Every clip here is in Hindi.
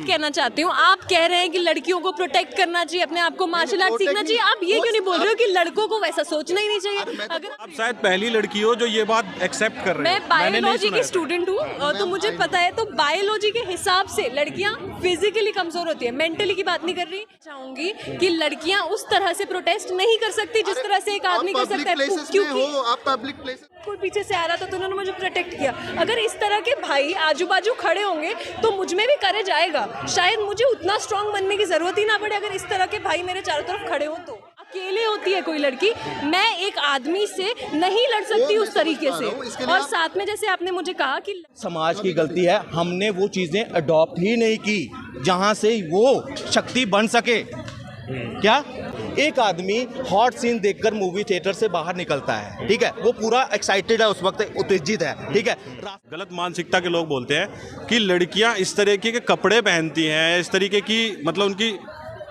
बात कहना चाहती हूँ, आप कह रहे हैं कि लड़कियों को प्रोटेक्ट करना चाहिए, अपने आप को मार्शल आर्ट सीखना चाहिए, आप ये क्यों नहीं बोल रहे हो कि लड़कों को वैसा सोचना ही नहीं चाहिए? अगर आप शायद पहली लड़की हो जो ये बात एक्सेप्ट कर रहे मैं हो। बायोलॉजी की स्टूडेंट हूँ तो मुझे पता है, तो बायोलॉजी के हिसाब से लड़कियाँ फिजिकली कमजोर होती है, मेंटली की बात नहीं कर रही। चाहूंगी कि लड़कियाँ उस तरह से प्रोटेस्ट नहीं कर सकती जिस तरह से एक आदमी कर सकता है, क्योंकि आप पब्लिक प्लेस कोई पीछे से आ रहा था तो उन्होंने मुझे प्रोटेक्ट किया। अगर इस तरह के भाई आजू बाजू खड़े होंगे तो मुझ में भी करेज आएगा, शायद मुझे उतना स्ट्रांग बनने की जरूरत ही ना पड़े। अगर इस तरह के भाई मेरे चारों तरफ खड़े हो तो अकेले होती है कोई लड़की, मैं एक आदमी से नहीं लड़ सकती उस तरीके से। और साथ में जैसे आपने मुझे कहा कि समाज की गलती है, हमने वो चीजें अडॉप्ट ही नहीं की जहां से वो शक्ति बन सके। क्या एक आदमी हॉट सीन देखकर मूवी थिएटर से बाहर निकलता है, ठीक है, वो पूरा एक्साइटेड है, उस वक्त उत्तेजित है, ठीक है। गलत मानसिकता के लोग बोलते हैं कि लड़कियां इस तरीके के कपड़े पहनती हैं, इस तरीके की मतलब उनकी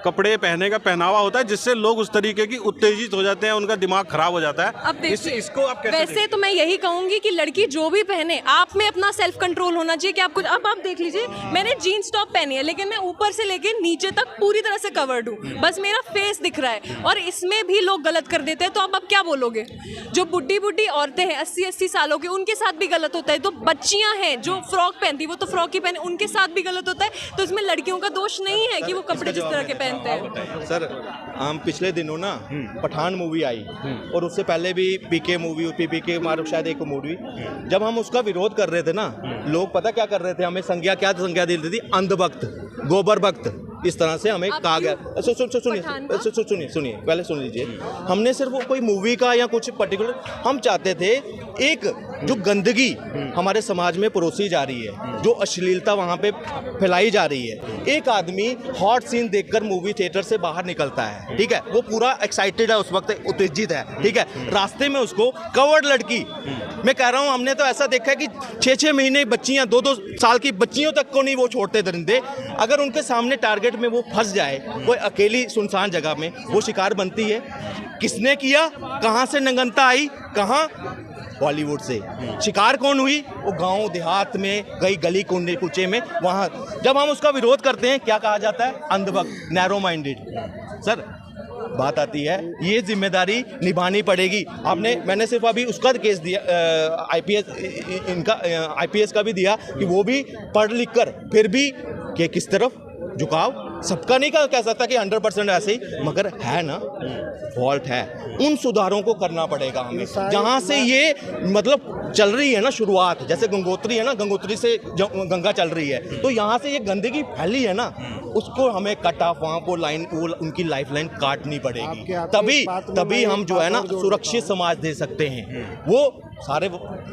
कपड़े पहनने का पहनावा होता है जिससे लोग उस तरीके की उत्तेजित हो जाते हैं, उनका दिमाग खराब हो जाता है। अब देखिए, इसको आप कैसे वैसे तो मैं यही कहूंगी कि लड़की जो भी पहने, आप में अपना सेल्फ कंट्रोल होना चाहिए कि आप कुछ। अब आप देख लीजिए, मैंने जीन्स टॉप पहनी है लेकिन मैं ऊपर से लेके नीचे तक पूरी तरह से कवर्ड हूँ, बस मेरा फेस दिख रहा है, और इसमें भी लोग गलत कर देते हैं। तो अब क्या बोलोगे? जो बुढ़ी बुढ़ी औरतें हैं 80-80 सालों की, उनके साथ भी गलत होता है। तो बच्चियां हैं जो फ्रॉक पहनती, वो तो फ्रॉक ही पहने, उनके साथ भी गलत होता है। तो इसमें लड़कियों का दोष नहीं है कि वो कपड़े जिस तरह के पहनते हैं। सर, हम पिछले दिनों ना पठान मूवी आई और उससे पहले भी पीके मूवी, पीके मारो शायद एक मूवी, जब हम उसका विरोध कर रहे थे ना, लोग पता क्या कर रहे थे, हमें संज्ञा क्या संज्ञा दी थी, अंधभक्त, गोबर भक्त, इस तरह से हमें कहा गया। सुनिए पहले सुन लीजिए। हमने सिर्फ वो कोई मूवी का या कुछ पर्टिकुलर, हम चाहते थे एक जो गंदगी हमारे समाज में परोसी जा रही है, जो अश्लीलता वहाँ पे फैलाई जा रही है, एक आदमी हॉट सीन देखकर मूवी थिएटर से बाहर निकलता है, ठीक है, वो पूरा एक्साइटेड है, उस वक्त उत्तेजित है, ठीक है, रास्ते में उसको कवर्ड लड़की, मैं कह रहा हूँ हमने तो ऐसा देखा है कि 6-6 महीने बच्चियाँ, 2-2 साल की बच्चियों तक को नहीं वो छोड़ते दरिंदे, अगर उनके सामने टारगेट में वो फंस जाए कोई अकेली सुनसान जगह में, वो शिकार बनती है। किसने किया, कहाँ से नंगनता आई, कहाँ, बॉलीवुड से। शिकार कौन हुई, वो गांव देहात में गई, गली कोने कुचे में, वहाँ जब हम उसका विरोध करते हैं क्या कहा जाता है, अंधभक्त, नैरो माइंडेड। सर बात आती है, ये जिम्मेदारी निभानी पड़ेगी। मैंने सिर्फ अभी उसका केस दिया, आईपीएस का भी दिया कि वो भी पढ़ लिख कर फिर भी कि किस तरफ झुकाव, सबका नहीं कह सकता कि 100% ऐसे ही, मगर है ना, फॉल्ट है, उन सुधारों को करना पड़ेगा हमें। जहाँ से ये मतलब चल रही है ना शुरुआत, जैसे गंगोत्री है ना, गंगोत्री से गंगा चल रही है, तो यहाँ से ये गंदगी फैली है ना, उसको हमें कट ऑफ, वहाँ को लाइन, वो उनकी लाइफ लाइन काटनी पड़ेगी, तभी हम जो है ना सुरक्षित समाज दे सकते हैं। वो सारे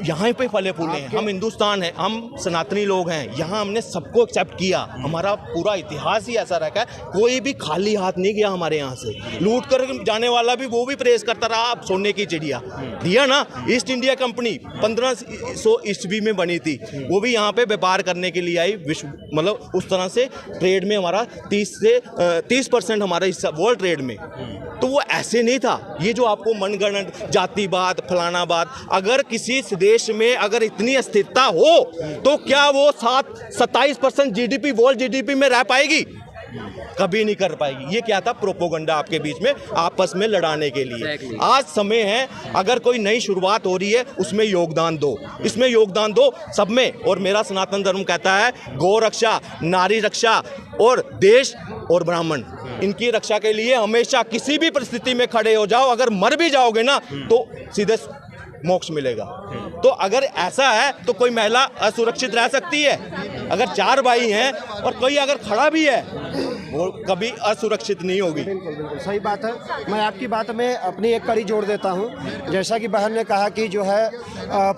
यहाँ पे फले फूले हैं, हम हिंदुस्तान हैं, हम सनातनी लोग हैं, यहाँ हमने सबको एक्सेप्ट किया, हमारा पूरा इतिहास ही ऐसा रखा है, कोई भी खाली हाथ नहीं गया हमारे यहाँ से, लूट कर जाने वाला भी वो भी प्रेस करता रहा, आप सोने की चिड़िया दिया ना। ईस्ट इंडिया कंपनी 1500 ईस्वी में बनी थी, वो भी यहाँ पे व्यापार करने के लिए आई, विश्व मतलब उस तरह से ट्रेड में हमारा 30% हमारा हिस्सा वर्ल्ड ट्रेड में, तो वो ऐसे नहीं था। ये जो आपको मनगढ़ंत जातिवाद फलानावाद, अगर किसी देश में अगर इतनी अस्थिरता हो तो क्या वो 27% जीडीपी वर्ल्ड जीडीपी में रह पाएगी? कभी नहीं कर पाएगी। ये क्या था, प्रोपोगंडा आपके बीच में आपस में लड़ाने के लिए। आज समय है, अगर कोई नई शुरुआत हो रही है उसमें योगदान दो, इसमें योगदान दो सब में। और मेरा सनातन धर्म कहता है गौ रक्षा, नारी रक्षा और देश और ब्राह्मण, इनकी रक्षा के लिए हमेशा किसी भी परिस्थिति में खड़े हो जाओ। अगर मर भी जाओगे ना तो सीधे मोक्ष मिलेगा। तो अगर ऐसा है तो कोई महिला असुरक्षित रह सकती है? अगर 4 भाई हैं और कोई अगर खड़ा भी है वो कभी असुरक्षित नहीं होगी। बिल्कुल बिल्कुल सही बात है। मैं आपकी बात में अपनी एक कड़ी जोड़ देता हूँ। जैसा कि बहन ने कहा कि जो है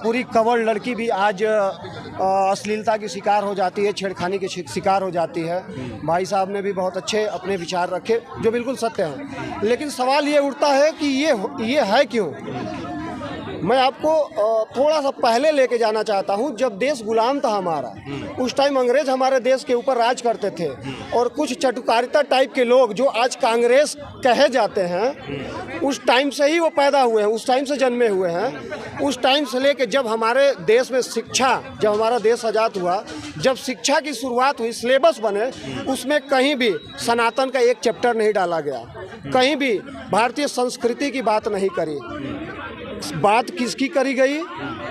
पूरी कवर लड़की भी आज अश्लीलता की शिकार हो जाती है, छेड़खानी की शिकार हो जाती है। भाई साहब ने भी बहुत अच्छे अपने विचार रखे जो बिल्कुल सत्य हैं, लेकिन सवाल ये उठता है कि ये है क्यों? मैं आपको थोड़ा सा पहले लेके जाना चाहता हूँ। जब देश गुलाम था हमारा, उस टाइम अंग्रेज हमारे देश के ऊपर राज करते थे, और कुछ चटुकारिता टाइप के लोग जो आज कांग्रेस कहे जाते हैं, उस टाइम से ही वो पैदा हुए हैं, उस टाइम से जन्मे हुए हैं। उस टाइम से लेके जब हमारे देश में शिक्षा, जब हमारा देश आज़ाद हुआ, जब शिक्षा की शुरुआत हुई, सिलेबस बने, उसमें कहीं भी सनातन का एक चैप्टर नहीं डाला गया, कहीं भी भारतीय संस्कृति की बात नहीं करी। बात किसकी करी गई?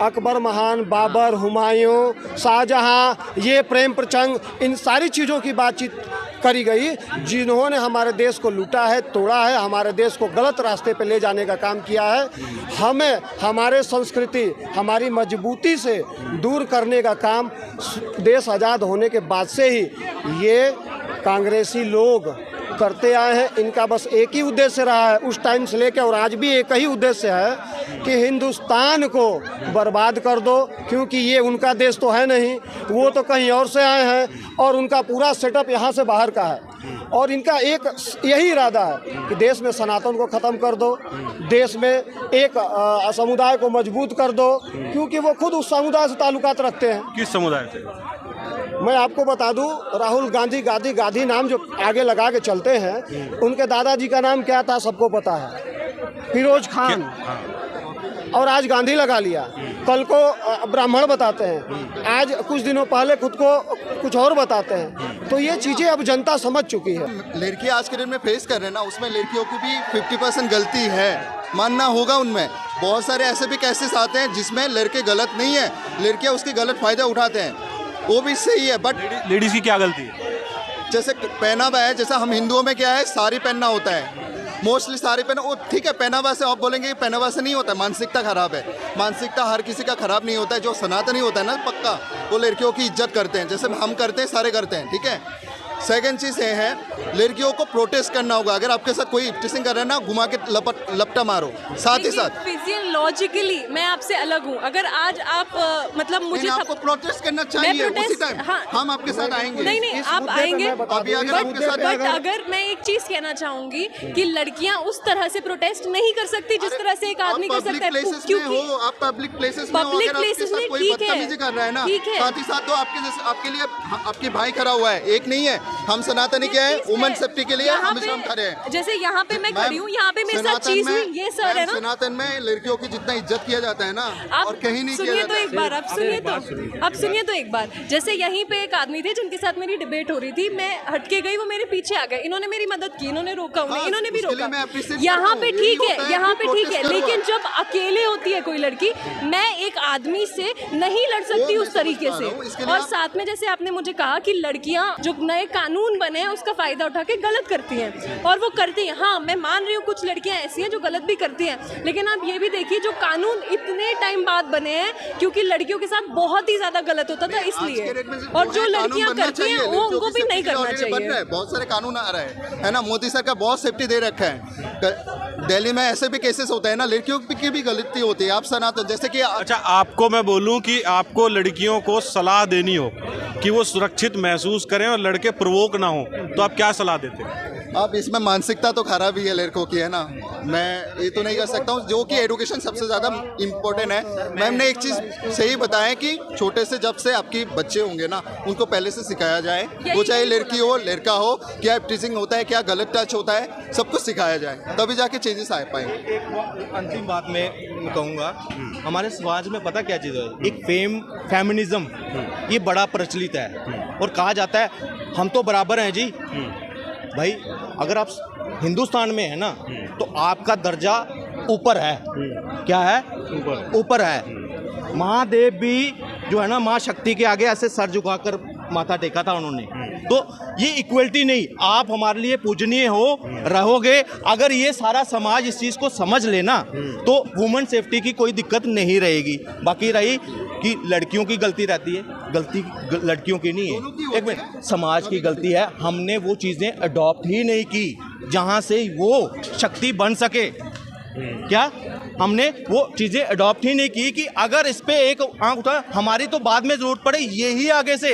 अकबर महान, बाबर, हुमायूं, शाहजहां, ये प्रेम प्रसंग, इन सारी चीज़ों की बातचीत करी गई, जिन्होंने हमारे देश को लूटा है, तोड़ा है, हमारे देश को गलत रास्ते पे ले जाने का काम किया है। हमें हमारे संस्कृति, हमारी मजबूती से दूर करने का काम देश आज़ाद होने के बाद से ही ये कांग्रेसी लोग करते आए हैं। इनका बस एक ही उद्देश्य रहा है उस टाइम से लेकर, और आज भी एक ही उद्देश्य है कि हिंदुस्तान को बर्बाद कर दो, क्योंकि ये उनका देश तो है नहीं, वो तो कहीं और से आए हैं, और उनका पूरा सेटअप यहाँ से बाहर का है। और इनका एक यही इरादा है कि देश में सनातन को ख़त्म कर दो, देश में एक समुदाय को मजबूत कर दो, क्योंकि वो खुद उस समुदाय से ताल्लुकात रखते हैं। किस समुदाय से? मैं आपको बता दूं, राहुल गांधी, गांधी नाम जो आगे लगा के चलते हैं, उनके दादाजी का नाम क्या था सबको पता है, फिरोज खान, और आज गांधी लगा लिया, कल को ब्राह्मण बताते हैं, आज कुछ दिनों पहले खुद को कुछ और बताते हैं। तो ये चीज़ें अब जनता समझ चुकी है। लड़की आज के डेट में फेस कर रहे हैं ना, उसमें लड़कियों की भी 50% गलती है, मानना होगा। उनमें बहुत सारे ऐसे भी केसेस आते हैं जिसमें लड़के गलत नहीं है, लड़कियां उसकी गलत फ़ायदा उठाते हैं, वो भी सही है। बट लेडीज़ की क्या गलती है? जैसे पहनावा है, जैसा हम हिंदुओं में क्या है, साड़ी पहनना होता है, मोस्टली साड़ी पहना, वो ठीक है, पहनावा से आप बोलेंगे पहनावा से नहीं होता है, मानसिकता खराब है। मानसिकता हर किसी का खराब नहीं होता है। जो सनातनी होता है ना पक्का, वो लड़कियों की इज्जत करते हैं, जैसे हम करते हैं सारे करते हैं, ठीक है। सेकंड चीज़ ये है, लड़कियों को प्रोटेस्ट करना होगा। अगर आपके साथ कोई टिचिंग कर रहा है ना, घुमा के लपटा मारो, साथ ही साथ। फिजियोलॉजिकली मैं आपसे अलग हूँ। अगर आज आप मतलब मुझे आपको प्रोटेस्ट करना चाहिए उसी टाइम। हाँ, हम आपके साथ आएंगे। नहीं आप आएंगे, अभी अगर आपके साथ, बट अगर मैं एक चीज़ कहना चाहूँगी कि लड़कियाँ उस तरह से प्रोटेस्ट नहीं कर सकती जिस तरह से एक आदमी कर सकता है, क्योंकि आप पब्लिक प्लेसेस में हो, अगर आपके साथ कोई बदतमीजी कर रहा है ना, साथ ही साथ तो आपके लिए आपके भाई खड़ा हुआ है, एक नहीं है। हम सनातनी क्या है, वुमेन सेफ्टी के लिए हम खड़े हैं। जैसे यहाँ पे मैं खड़ी हूँ, यहाँ पे मेरे साथ चीज हुई, ये सर है ना। सनातन में लड़कियों की जितना इज्जत किया जाता है ना, और कहीं नहीं किया जाता है। एक बार आप सुनिए तो एक बार, जैसे यहीं पे एक आदमी थे जिनके साथ मेरी डिबेट हो रही थी, मैं हटके गई, वो मेरे पीछे आ गए, इन्होंने मेरी मदद की, इन्होंने रोका उन्हें, इन्होंने भी रोका। यहाँ पे ठीक है, यहाँ पे ठीक है, लेकिन जब अकेले होती है कोई लड़की, मैं एक आदमी से नहीं लड़ सकती उस तरीके से। और साथ में जैसे आपने मुझे कहा कि लड़कियां जो नए कानून बने हैं उसका फायदा उठा के गलत करती हैं, और वो करती हैं। हाँ, मैं मान रही हूँ कुछ लड़कियां ऐसी हैं जो गलत भी करती हैं, लेकिन आप ये भी देखिए जो कानून इतने टाइम बाद बने हैं क्योंकि लड़कियों के साथ बहुत ही ज्यादा गलत होता था इसलिए, और जो लड़कियां करती हैं वो उनको भी नहीं करना चाहिए। बहुत सारे कानून आ रहे हैं ना, मोदी सरकार बहुत सेफ्टी दे रखा है। दिल्ली में ऐसे भी केसेस होते हैं ना, लड़कियों की भी गलती होती है। आप सनातन जैसे कि अच्छा, आपको मैं बोलूं कि आपको लड़कियों को सलाह देनी हो कि वो सुरक्षित महसूस करें और लड़के प्रवोक ना हो, तो आप क्या सलाह देते हैं? अब इसमें मानसिकता तो खराब ही है लड़कों की, है ना। मैं ये तो नहीं कर सकता हूँ, जो कि एजुकेशन सबसे ज़्यादा इम्पोर्टेंट है। मैम ने एक चीज़ सही बताया कि छोटे से जब से आपके बच्चे होंगे ना, उनको पहले से सिखाया जाए, वो चाहे लड़की हो लड़का हो, क्या टीचिंग होता है, क्या गलत टच होता है, सब कुछ सिखाया जाए, तभी जाके चेंजेस आ पाएंगे। एक अंतिम बात मैं कहूँगा, हमारे समाज में पता क्या चीज़ है, एक फेमिनिज्म ये बड़ा प्रचलित है, और कहा जाता है हम तो बराबर हैं जी। भाई अगर आप हिंदुस्तान में है ना, तो आपका दर्जा ऊपर है। क्या है? ऊपर है। महादेव भी जो है ना, माँ शक्ति के आगे ऐसे सर झुकाकर माथा टेका था उन्होंने। तो ये इक्वलिटी नहीं, आप हमारे लिए पूजनीय हो रहोगे। अगर ये सारा समाज इस चीज़ को समझ लेना, तो वुमेन सेफ्टी की कोई दिक्कत नहीं रहेगी। बाकी रही कि लड़कियों की गलती रहती है, गलती लड़कियों की नहीं है, एक मिनट, समाज की गलती है। हमने वो चीज़ें अडॉप्ट ही नहीं की जहाँ से वो शक्ति बन सके। क्या हमने वो चीज़ें अडॉप्ट ही नहीं की कि अगर इस पे एक आंख उठा, हमारी तो बाद में जरूरत पड़े, यही आगे से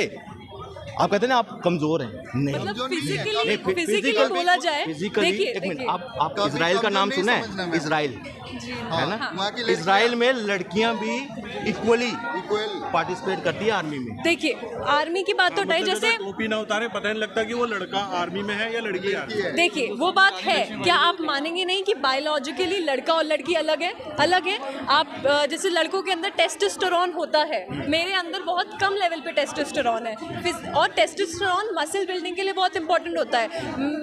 आप कहते हैं ना आप कमजोर हैं, नहीं मतलब नहीं, फिजिकली बोला जाए, फिजिकली देखिए एक मिनट, देखिए, आप कभी इजराइल का नाम कमजोर सुना नहीं समझना है? मैं। इजराइल है ना, वहाँ की लड़कियाँ- इजराइल में लड़कियां भी इक्वली इक्वल पार्टिसिपेट करती है आर्मी में। देखिए आर्मी की बात तो उठाई, जैसे टोपी ना उतारे पता नहीं लगता कि वो लड़का आर्मी में है या लड़की है। देखिए वो बात है, क्या आप मानेंगे नहीं कि बायोलॉजिकली लड़का और लड़की अलग है, अलग है। आप जैसे लड़कों के अंदर टेस्टोस्टेरोन होता है, मेरे अंदर बहुत कम लेवल पे टेस्टोस्टेरोन है, और टेस्टोस्टेरोन मसल बिल्डिंग के लिए बहुत इंपॉर्टेंट होता है।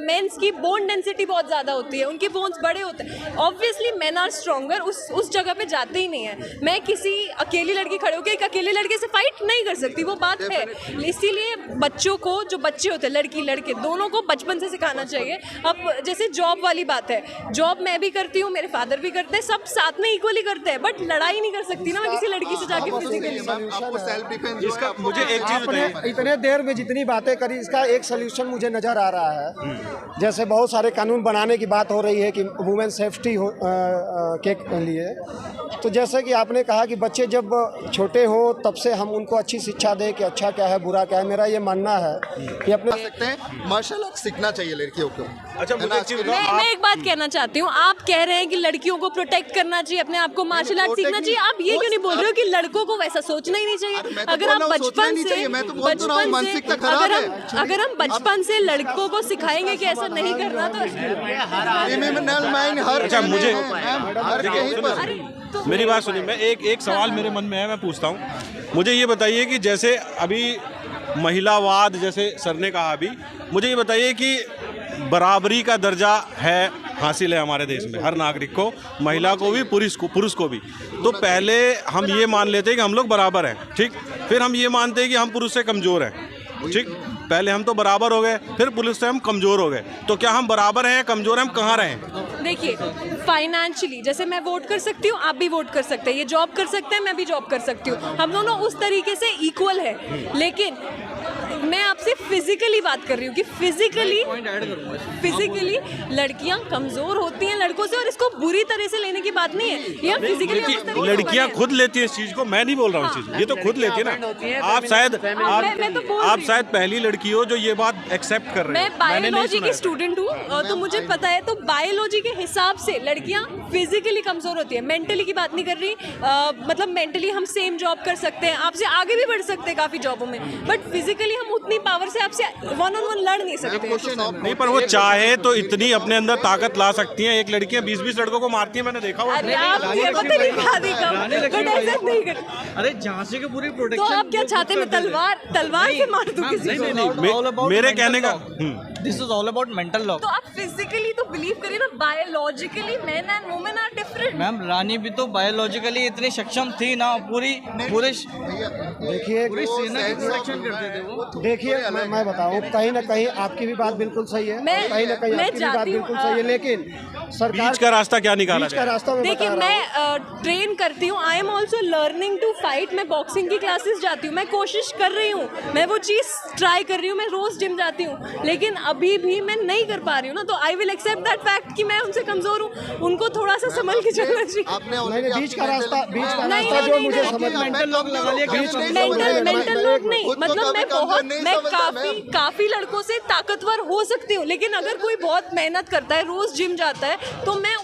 मेंस की बोन डेंसिटी बहुत ज़्यादा होती है, उनके बोन्स बड़े होते हैं, ऑब्वियसली मेन आर स्ट्रॉन्गर, उस जगह पे जाते ही नहीं है। मैं किसी अकेली लड़की खड़े होकर एक अकेले लड़के से फाइट नहीं कर सकती, वो बात है। इसीलिए बच्चों को, जो बच्चे होते हैं लड़की लड़के दोनों को बचपन से सिखाना चाहिए। अब जैसे जॉब वाली बात है, जॉब मैं भी करती हूँ, मेरे फादर भी करते हैं, सब साथ में इक्वली करते हैं, बट लड़ाई नहीं कर सकती ना मैं किसी लड़की से जाके फिजिकली। आपको सेल्फ डिफेंस इसका मुझे एक चीज आपने बताइए, इतने देर में जितनी बातें करी, इसका एक सोल्यूशन मुझे नज़र आ रहा है। जैसे बहुत सारे कानून बनाने की बात हो रही है कि वुमेन सेफ्टी के लिए, तो जैसे कि आपने कहा कि बच्चे जब छोटे हो तब से हम उनको अच्छी शिक्षा दें कि अच्छा क्या है बुरा क्या है। मेरा ये मानना है कि अपने सकते हैं मार्शल आर्ट सीखना चाहिए लड़कियों को। अच्छा मुझे एक चीज बताओ, मैं एक बात कहना चाहती हूँ, आप कह रहे हैं कि लड़कियों को प्रोटेक्ट करना चाहिए, अपने आप को मार्शल आर्ट सीखना चाहिए, आप ये क्यों नहीं बोल रहे हो कि लड़कों को वैसा सोचना ही नहीं चाहिए? अगर आप बचपन से अगर हम बचपन से लड़कों को सिखाएंगे कि ऐसा नहीं करना, तो क्रिमिनल माइंड हर अच्छा, मुझे- हर कहीं पर। अरे तो मेरी बात सुनिए, मैं एक सवाल मेरे मन में है, मैं पूछता हूँ। मुझे ये बताइए कि जैसे अभी महिलावाद जैसे सर ने कहा, अभी मुझे ये बताइए कि बराबरी का दर्जा है, हासिल है हमारे देश में हर नागरिक को, महिला को भी पुरुष को भी। तो पहले हम ये मान लेते हैं कि हम लोग बराबर हैं, ठीक, फिर हम ये मानते हैं कि हम पुरुष से कमज़ोर हैं, ठीक। पहले हम तो बराबर हो गए, फिर पुरुष से हम कमज़ोर हो गए, तो क्या हम बराबर हैं, कमज़ोर हैं, हम कहाँ रहें? देखिए फाइनेंशियली जैसे मैं वोट कर सकती हूँ, आप भी वोट कर सकते हैं, ये जॉब कर सकते हैं, मैं भी जॉब कर सकती हूँ, हम दोनों उस तरीके से इक्वल है। लेकिन मैं आपसे फिजिकली बात कर रही हूँ कि फिजिकली लड़कियां कमजोर होती हैं लड़कों से, और इसको बुरी तरह से लेने की बात नहीं है, ये फिजिकली लड़कियां खुद लेती है इस चीज़ को, मैं नहीं बोल रहा हूँ इस चीज़, ये तो खुद लेती है ना। आप शायद आप शायद पहली लड़की हो जो ये बात एक्सेप्ट कर रहे मैं हैं। बायोलॉजी की स्टूडेंट हूँ, तो मुझे पता है। तो बायोलॉजी के हिसाब से लड़कियां फिजिकली कमजोर होती है, मेंटली की बात नहीं कर रही। मतलब मेंटली हम सेम जॉब कर सकते हैं, आपसे आगे भी बढ़ सकते हैं काफी जॉबों में, बट फिजिकली हम उतनी पावर से आपसे वन ऑन वन लड़ नहीं सकते। नहीं, पर वो चाहे तो इतनी अपने अंदर ताकत ला सकती हैं। एक लड़कियां 20-20 लड़कों को मारती हैं, मैंने देखा हुआ। अरे आप ये पता नहीं खा दी कब, बट ऐसा नहीं कर। अरे झांसी की पूरी तो प्रोटेक्शन। आप क्या चाहते हैं, मैं तलवार से मार दूं किसी को? मेरे कहने का this is all about mental law. तो आप फिजिकली तो बिलीव करिए ना, biologically men and women are different. Ma'am Rani भी तो बायोलॉजिकली इतनी सक्षम थी ना, पूरी देखिए सेना की प्रोटेक्शन करते थे वो। देखिए मैं बताऊं, कहीं ना कहीं आपकी भी बात बिल्कुल सही है, मैं- कहीं ना कहीं मैं आपकी भी बात चाहती हूँ, बिल्कुल सही है, लेकिन सरकार बीच का रास्ता क्या निकाला बीच का जाए? रास्ता मैं देखिए बता रहा हूं। मैं ट्रेन करती हूँ, I am also learning to fight. मैं बॉक्सिंग की क्लासेस जाती हूँ, मैं कोशिश कर रही हूँ, मैं वो चीज़ ट्राई कर रही हूँ, मैं रोज़ जिम जाती हूँ, लेकिन अभी भी मैं नहीं कर पा रही हूँ ना। तो I will accept that fact कि मैं उनसे कमज़ोर हूँ, उनको थोड़ा सा संभल के चलना चाहिए। आपने नहीं, बीच का रास्ता नहीं, जो नहीं, मुझे नहीं, समझ में मेंटल लॉक लगा लिया क्या? मेंटल लॉक नहीं, मतलब मैं काफी लड़कों से ताकतवर हो सकती हूँ, लेकिन अगर कोई बहुत मेहनत करता है, रोज जिम जाता है, तो मैं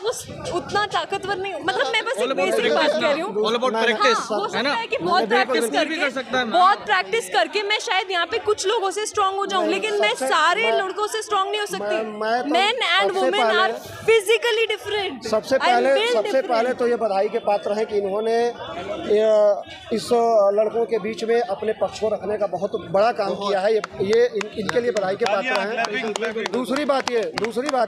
उतना ताकतवर नहीं हूँ। मतलब मैं बस एक बेसिक बात कह रही हूँ। ऑल अबाउट हाँ, प्रैक्टिस हो है सकता ना। है कि बहुत प्रैक्टिस कर सकता है करके ना। बहुत प्रैक्टिस करके मैं शायद यहाँ पे कुछ लोगों से स्ट्रांग हो जाऊँ, लेकिन मैं सारे लड़कों से स्ट्रांग नहीं हो सकती। मैं तो मेन एंड सबसे वुमेन पहले- आर फिजिकली डिफरेंट। सबसे पहले तो ये बधाई के पात्र हैं कि इन्होंने इस लड़कों के बीच में अपने पक्ष को रखने का बहुत बड़ा काम किया है। ये इनके लिए बधाई के पात्र हैं। दूसरी बात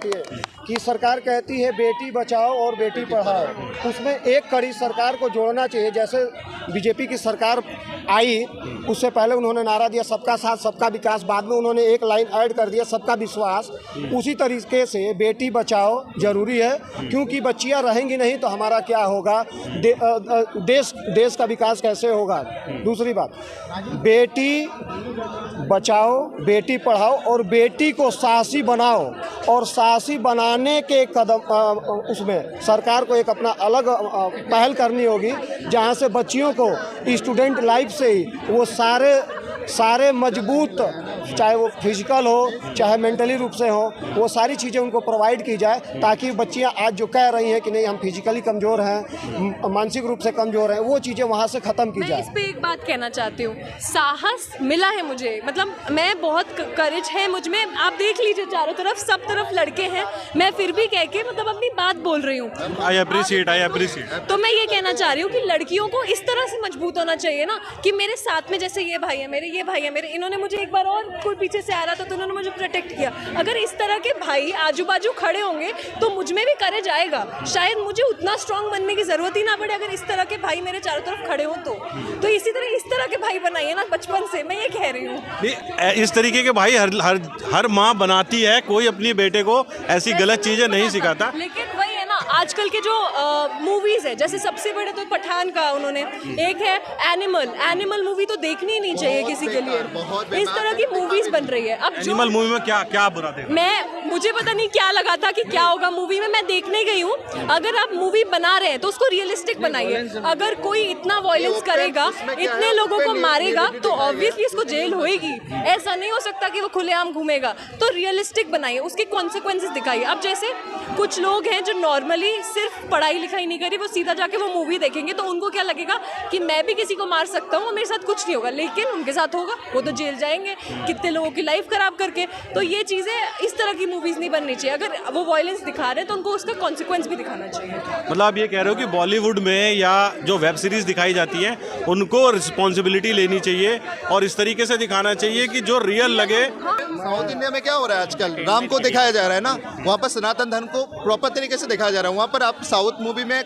ये कि सरकार कहती है बेटी बचाओ और बेटी पढ़ाओ, उसमें एक कड़ी सरकार को जोड़ना चाहिए। जैसे बीजेपी की सरकार आई, उससे पहले उन्होंने नारा दिया सबका साथ सबका विकास, बाद में उन्होंने एक लाइन ऐड कर दिया सबका विश्वास। उसी तरीके से बेटी बचाओ जरूरी है, क्योंकि बच्चियां रहेंगी नहीं तो हमारा क्या होगा, देश का विकास कैसे होगा। दूसरी बात, बेटी बचाओ बेटी पढ़ाओ और बेटी को साहसी बनाओ, और साहसी बनाने के कदम उसमें सरकार को एक अपना अलग पहल करनी होगी, जहां से बच्चियों को स्टूडेंट लाइफ से ही वो सारे सारे मजबूत, चाहे वो फिजिकल हो चाहे मेंटली रूप से हो, वो सारी चीज़ें उनको प्रोवाइड की जाए, ताकि बच्चियां आज जो कह रही हैं कि नहीं हम फिजिकली कमज़ोर हैं, मानसिक रूप से कमज़ोर हैं, वो चीज़ें वहाँ से ख़त्म की मैं जाए। इस पे एक बात कहना चाहती हूँ, साहस मिला है मुझे, मतलब मैं बहुत करेज है मुझ में। आप देख लीजिए चारों तरफ, सब तरफ लड़के हैं, मैं फिर भी कह के मतलब अपनी बात बोल रही हूँ। I appreciate. तो मैं ये कहना चाह रही हूँ कि लड़कियों को इस तरह से मजबूत होना चाहिए ना, कि मेरे साथ में जैसे ये भाई है मेरे, ये भाई है मेरे, इन्होंने मुझे एक बार और कोई पीछे से आ रहा था तो उन्होंने मुझे प्रोटेक्ट किया। अगर इस तरह के भाई आजू बाजू खड़े होंगे तो मुझ में भी करेज आएगा, शायद मुझे उतना स्ट्रांग बनने की जरूरत ही ना पड़े अगर इस तरह के भाई मेरे चारों तरफ खड़े हो तो इसी तरह इस तरह के भाई बनाइए ना बचपन से, मैं ये कह रही हूँ। नहीं, इस तरीके के भाई हर माँ बनाती है, कोई अपनी बेटे को ऐसी गलत चीजें नहीं सिखाता। लेकिन वही है ना, आजकल के जो मूवीज है, जैसे सबसे बड़े तो पठान का उन्होंने, एक है एनिमल मूवी तो देखनी ही नहीं चाहिए किसी के लिए। इस तरह की मूवीज बन रही है। अब जो एनिमल मूवी में क्या बुरा थे? मुझे पता नहीं क्या लगा था कि क्या होगा मूवी में, मैं देखने गई हूँ। अगर आप मूवी बना रहे हैं तो उसको रियलिस्टिक बनाइए। अगर कोई इतना वायलेंस करेगा, इतने लोगों को मारेगा, तो ऑब्वियसली उसको जेल होएगी। ऐसा नहीं हो सकता कि वो खुलेआम घूमेगा। तो रियलिस्टिक बनाइए, उसके कॉन्सिक्वेंसेस दिखाइए। अब जैसे कुछ लोग हैं जो नॉर्मली सिर्फ पढ़ाई लिखाई नहीं करी, वो सीधा जाके वो मूवी देखेंगे तो उनको क्या लगेगा कि मैं भी किसी को मार सकता हूँ, मेरे साथ कुछ नहीं होगा, लेकिन उनके साथ होगा, वो तो जेल जाएंगे कितने लोगों की लाइफ खराब करके। तो ये चीज़ें, इस तरह की मूवीज नहीं बननी चाहिए। अगर वो वायलेंस दिखा रहे हैं तो उनको उसका कॉन्सिक्वेंस भी दिखाना चाहिए। मतलब आप ये कह रहे हो कि बॉलीवुड में या जो वेब सीरीज दिखाई जाती है उनको रिस्पॉन्सिबिलिटी लेनी चाहिए और इस तरीके से दिखाना चाहिए कि जो रियल लगे। साउथ इंडिया में क्या हो रहा है आजकल, राम को दिखाया जा रहा है ना, वहाँ पर सनातन धर्म को प्रॉपर तरीके से दिखाया जा रहा है। वहाँ पर आप साउथ मूवी में